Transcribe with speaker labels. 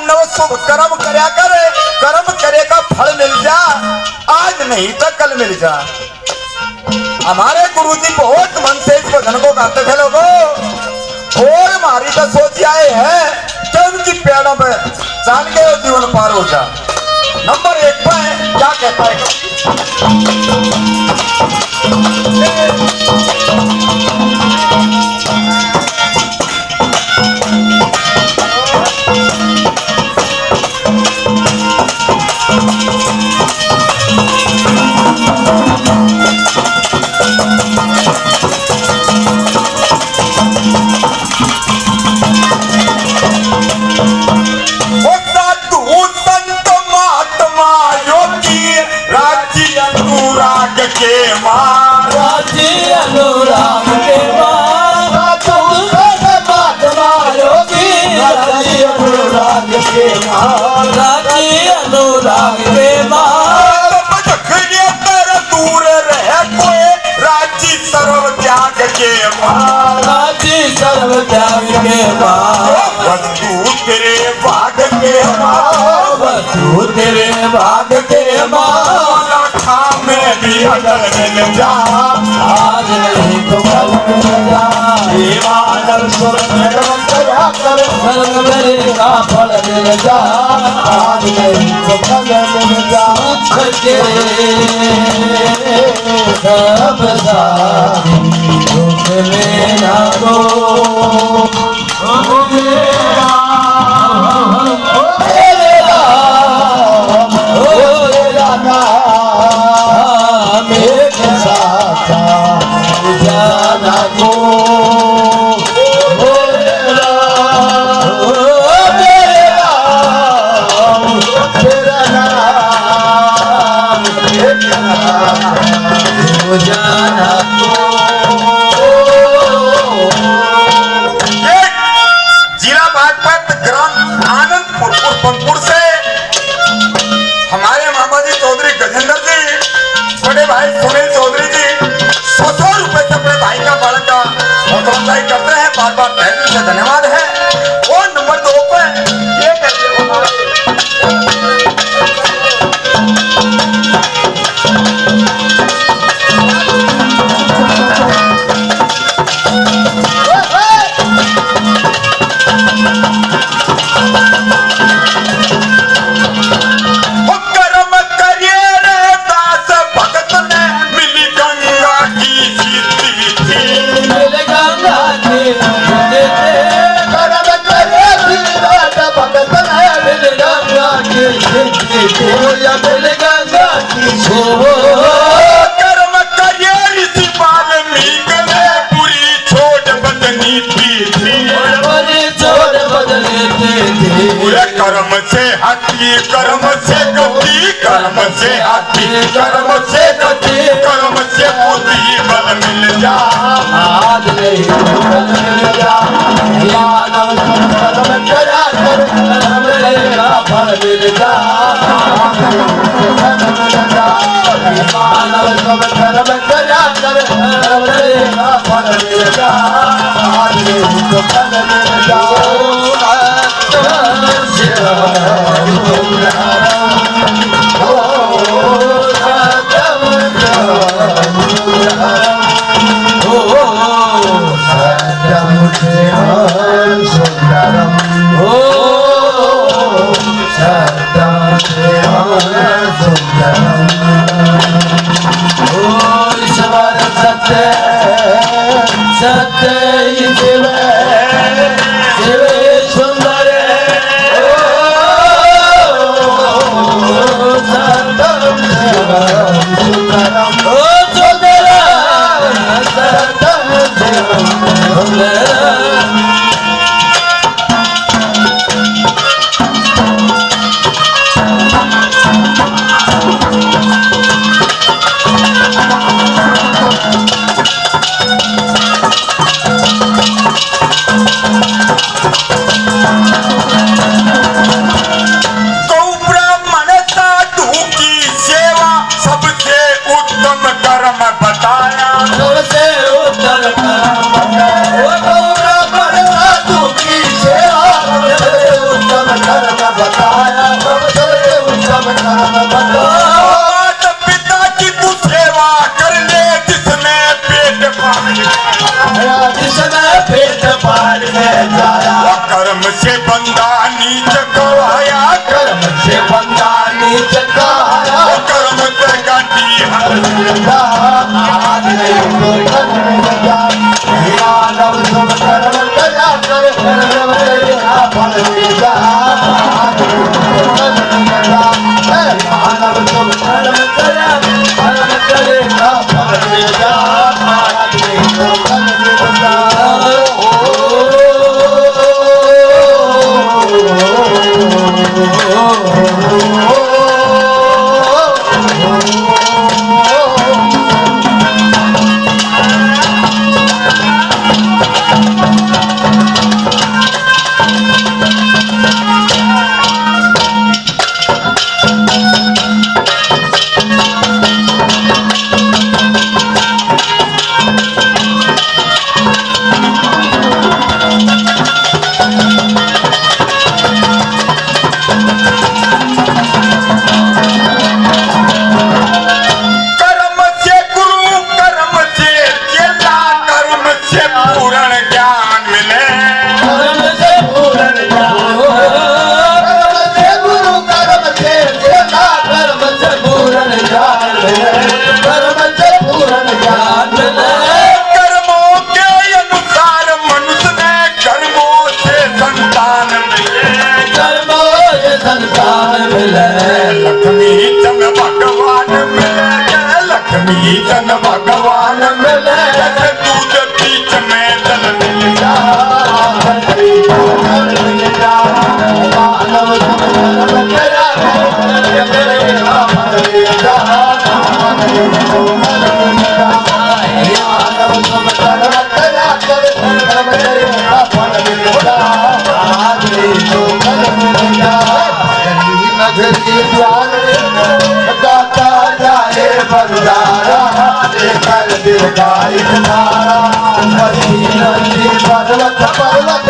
Speaker 1: मानव शुभ कर्म करया करे, कर्म करे का फल मिल जा, आज नहीं तो कल मिल जा। हमारे गुरुजी बहुत मन से इस भजन को गाते थे लोगों, और हमारी तो सोच आए हैं कि उनकी पेड़ों पे जान के जीवन पार हो जा। नंबर 1 पे क्या कहता है?
Speaker 2: सर्व त्याग के
Speaker 1: वस्तु तेरे भाग के
Speaker 2: वस्तु तेरे भाग के
Speaker 1: लाखा में भी अगर मिल जा,
Speaker 2: आज नहीं तो कल मिल जा।
Speaker 1: मानव
Speaker 2: कर्म मेरे का फल मिल जा, आज नहीं तो कल मिल जा। सब सारी दुख में ना दो, मेरे साथ जाना को
Speaker 1: जिला बागपत ग्राम आनंदपुर पंपुर से हमारे मामा जी चौधरी गजेंद्र जी, बड़े भाई सुनील चौधरी जी 100 रुपए से अपने भाई का बालक का हौसला करते हैं। बार बार तहे दिल से धन्यवाद है। और नंबर 2 पे ये कहते कर्म करिए ऋषि वाल्मीकि ने पूरी छोड़ बदनी थी, पूरे कर्म से हटी कर्म से गति, कर्म से हटी कर्म से गति, कर्म से बुद्धि बल मिल जा,
Speaker 2: आज नहीं तो कल मिल जा। मानव कर्म करा कर मेरा फल मिल जा, मानव सब कर्म करा कर मेरा फल मिल जा, आज नहीं तो कल मिल जा। बताया सब करके उत्तम कर्म बताया
Speaker 1: माता पिता की तू सेवा कर ले जिसमें पेट पाल
Speaker 2: जिसने पेट पाल में जाया
Speaker 1: कर्म से बंदा नीच गवाया
Speaker 2: कर्म से बंदा नीच गवाया
Speaker 1: कर्म से गाती हर
Speaker 2: आज नहीं तो कर्म जा मानव सब कर्म करा कर कर्म तेरा फल मिल जा मानव सब कर्म करा कर्म करेगा फल मिल जा आज नहीं तो कर्म मिल जा
Speaker 1: कर्म से गुरु कर्म से चेला कर्म से पूर्ण ज्ञान मिले
Speaker 2: कर्म से पूर्ण ज्ञान कर्म से गुरु कर्म से चेला कर्म से पूर्ण ज्ञान कर्म से पूर्ण ज्ञान
Speaker 1: कर्मों के अनुसार मनुष्य ने कर्मों से संतान मिले
Speaker 2: कर्मों से संतान मिले
Speaker 1: लक्ष्मी चंद भगवान मिले लक्ष्मी चंद भगवान मिले जैसे दूध बीच में जल मिल जा
Speaker 2: मानव कर्म करा मानव सब कर्म करा कर कर्म करेगा फल मिलेगा आज तो कर्म मिलेगा नगरी द्वार दाता जाए बंदारा कर दिल गाय धारा पर्वत पर्वत